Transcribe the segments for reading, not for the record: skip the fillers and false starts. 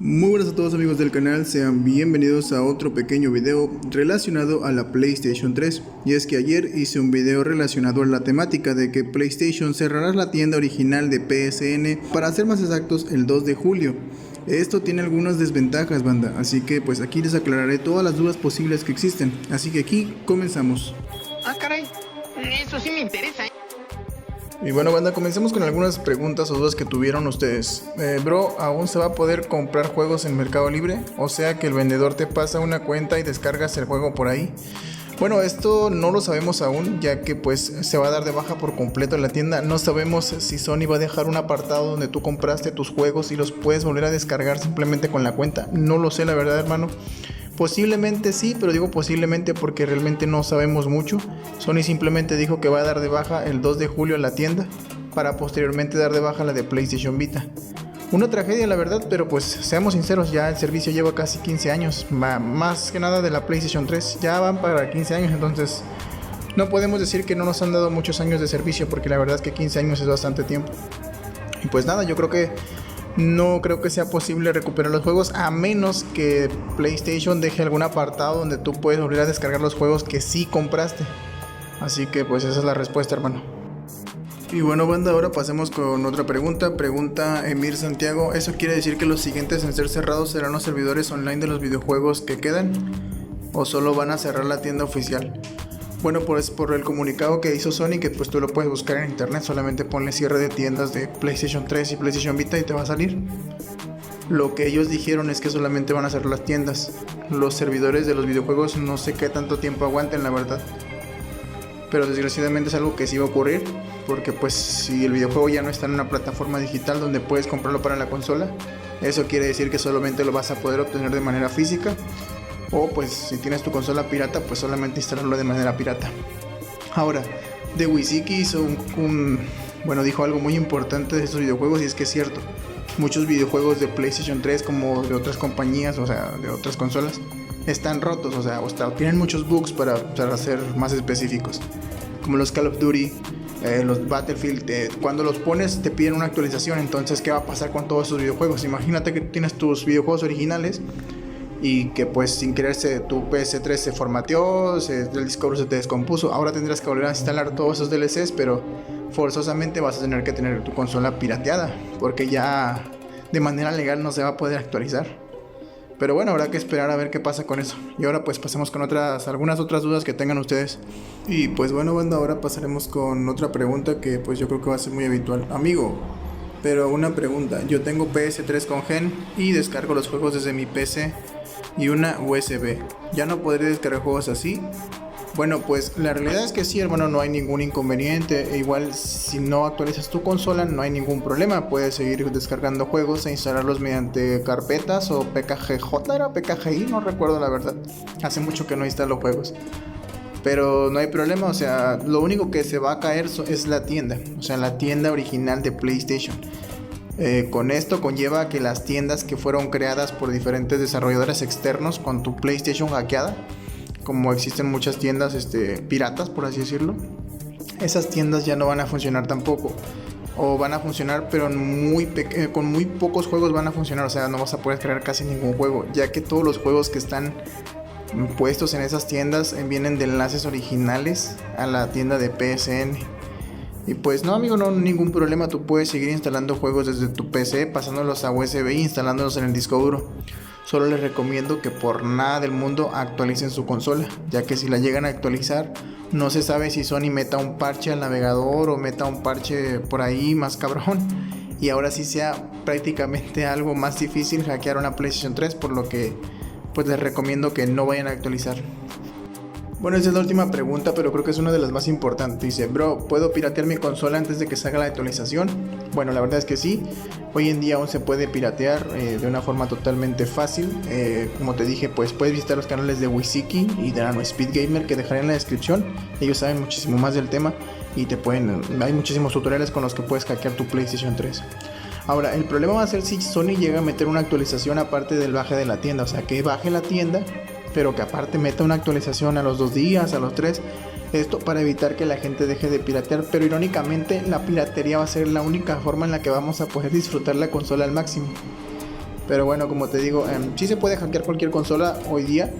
Muy buenas a todos amigos del canal, sean bienvenidos a otro pequeño video relacionado a la PlayStation 3. Y es que ayer hice un video relacionado a la temática de que PlayStation cerrará la tienda original de PSN, para ser más exactos el 2 de julio. Esto tiene algunas desventajas, banda, así que pues aquí les aclararé todas las dudas posibles que existen. Así que aquí comenzamos. Ah, caray, eso sí me interesa. Y bueno, banda, comencemos con algunas preguntas o dudas que tuvieron ustedes. Bro, ¿aún se va a poder comprar juegos en Mercado Libre? O sea, que el vendedor te pasa una cuenta y descargas el juego por ahí. Bueno, esto no lo sabemos aún, ya que pues se va a dar de baja por completo en la tienda. No sabemos si Sony va a dejar un apartado donde tú compraste tus juegos y los puedes volver a descargar simplemente con la cuenta. No lo sé, la verdad, hermano. Posiblemente sí, pero digo posiblemente porque realmente no sabemos mucho. Sony simplemente dijo que va a dar de baja el 2 de julio la tienda, para posteriormente dar de baja la de PlayStation Vita. Una tragedia, la verdad, pero pues seamos sinceros, ya el servicio lleva casi 15 años, más que nada de la PlayStation 3, ya van para 15 años, entonces no podemos decir que no nos han dado muchos años de servicio, porque la verdad es que 15 años es bastante tiempo. Y pues nada, yo creo que no creo que sea posible recuperar los juegos, a menos que PlayStation deje algún apartado donde tú puedes volver a descargar los juegos que sí compraste. Así que pues esa es la respuesta, hermano. Y bueno, banda, ahora pasemos con otra pregunta. Pregunta Emir Santiago: ¿eso quiere decir que los siguientes en ser cerrados serán los servidores online de los videojuegos que quedan? ¿O solo van a cerrar la tienda oficial? Bueno, pues por el comunicado que hizo Sony, que pues tú lo puedes buscar en internet, solamente ponle cierre de tiendas de PlayStation 3 y PlayStation Vita y te va a salir. Lo que ellos dijeron es que solamente van a cerrar las tiendas. Los servidores de los videojuegos no sé qué tanto tiempo aguanten, la verdad. Pero desgraciadamente es algo que sí va a ocurrir, porque pues si el videojuego ya no está en una plataforma digital donde puedes comprarlo para la consola, eso quiere decir que solamente lo vas a poder obtener de manera física. O pues si tienes tu consola pirata, pues solamente instalarlo de manera pirata. Ahora, The Wiziki hizo dijo algo muy importante de estos videojuegos, y es que es cierto. Muchos videojuegos de PlayStation 3 como de otras compañías, o sea, de otras consolas, están rotos, o sea, tienen muchos bugs para ser más específicos. Como los Call of Duty, los Battlefield, cuando los pones te piden una actualización. Entonces, ¿qué va a pasar con todos esos videojuegos? Imagínate que tienes tus videojuegos originales y que pues sin quererse tu PS3 se formateó, el disco duro se te descompuso. Ahora tendrás que volver a instalar todos esos DLCs, pero forzosamente vas a tener que tener tu consola pirateada, porque ya de manera legal no se va a poder actualizar. Pero bueno, habrá que esperar a ver qué pasa con eso. Y ahora pues pasemos con algunas otras dudas que tengan ustedes. Y pues bueno, banda, ahora pasaremos con otra pregunta que pues yo creo que va a ser muy habitual. Amigo, pero una pregunta: yo tengo PS3 con Gen y descargo los juegos desde mi PC y una USB, ¿ya no podré descargar juegos así? Bueno, pues la realidad es que sí, hermano, no hay ningún inconveniente. Igual si no actualizas tu consola no hay ningún problema, puedes seguir descargando juegos e instalarlos mediante carpetas o PKGJ, era PKGI, no recuerdo la verdad, hace mucho que no instalo juegos. Pero no hay problema, o sea, lo único que se va a caer es la tienda, o sea, la tienda original de PlayStation. Con esto conlleva que las tiendas que fueron creadas por diferentes desarrolladores externos con tu PlayStation hackeada, como existen muchas tiendas piratas, por así decirlo, esas tiendas ya no van a funcionar tampoco, o van a funcionar pero con muy pocos juegos van a funcionar. O sea, no vas a poder crear casi ningún juego, ya que todos los juegos que están puestos en esas tiendas vienen de enlaces originales a la tienda de PSN. Y pues no, amigo, no ningún problema, tú puedes seguir instalando juegos desde tu PC, pasándolos a USB e instalándolos en el disco duro. Solo les recomiendo que por nada del mundo actualicen su consola, ya que si la llegan a actualizar, no se sabe si Sony meta un parche al navegador o meta un parche por ahí más cabrón, y ahora sí sea prácticamente algo más difícil hackear una PlayStation 3, por lo que pues les recomiendo que no vayan a actualizar. Bueno, esa es la última pregunta, pero creo que es una de las más importantes. Dice: bro, ¿puedo piratear mi consola antes de que salga la actualización? Bueno, la verdad es que sí. Hoy en día aún se puede piratear de una forma totalmente fácil. Como te dije, pues puedes visitar los canales de Wiziki y de Speed Gamer, que dejaré en la descripción. Ellos saben muchísimo más del tema y hay muchísimos tutoriales con los que puedes hackear tu PlayStation 3. Ahora, el problema va a ser si Sony llega a meter una actualización aparte del baje de la tienda. O sea, que baje la tienda, pero que aparte meta una actualización a los 2 días, a los 3. Esto para evitar que la gente deje de piratear, pero irónicamente la piratería va a ser la única forma en la que vamos a poder disfrutar la consola al máximo. Pero bueno, como te digo, sí se puede hackear cualquier consola hoy día,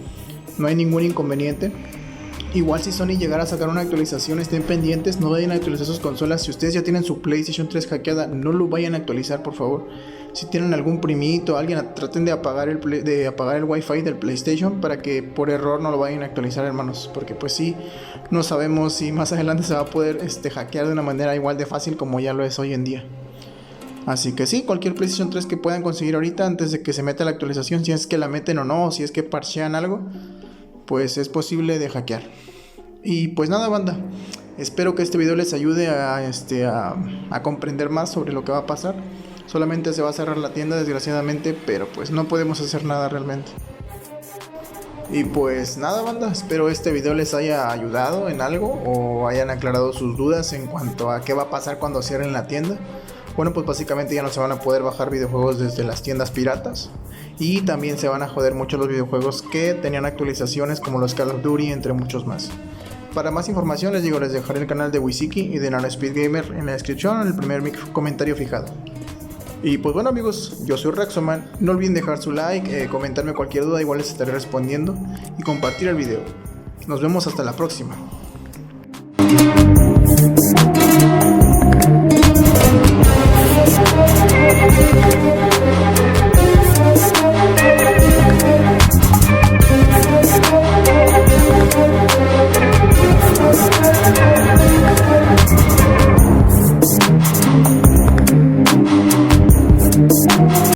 no hay ningún inconveniente. Igual si Sony llegara a sacar una actualización, estén pendientes, no vayan a actualizar sus consolas. Si ustedes ya tienen su PlayStation 3 hackeada, no lo vayan a actualizar, por favor. Si tienen algún primito, alguien, traten de apagar el Wi-Fi del PlayStation para que por error no lo vayan a actualizar, hermanos. Porque pues sí, no sabemos si más adelante se va a poder hackear de una manera igual de fácil como ya lo es hoy en día. Así que sí, cualquier PlayStation 3 que puedan conseguir ahorita antes de que se meta la actualización, si es que la meten o no, o si es que parchean algo, pues es posible de hackear. Y pues nada, banda, espero que este video les ayude a comprender más sobre lo que va a pasar. Solamente se va a cerrar la tienda, desgraciadamente, pero pues no podemos hacer nada realmente. Y pues nada, banda, espero este video les haya ayudado en algo o hayan aclarado sus dudas en cuanto a qué va a pasar cuando cierren la tienda. Bueno, pues básicamente ya no se van a poder bajar videojuegos desde las tiendas piratas. Y también se van a joder mucho los videojuegos que tenían actualizaciones como los Call of Duty, entre muchos más. Para más información les dejaré el canal de Wisiki y de NanoSpeed Gamer en la descripción en el primer comentario fijado. Y pues bueno, amigos, yo soy Rexoman, no olviden dejar su like, comentarme cualquier duda, igual les estaré respondiendo, y compartir el video. Nos vemos hasta la próxima.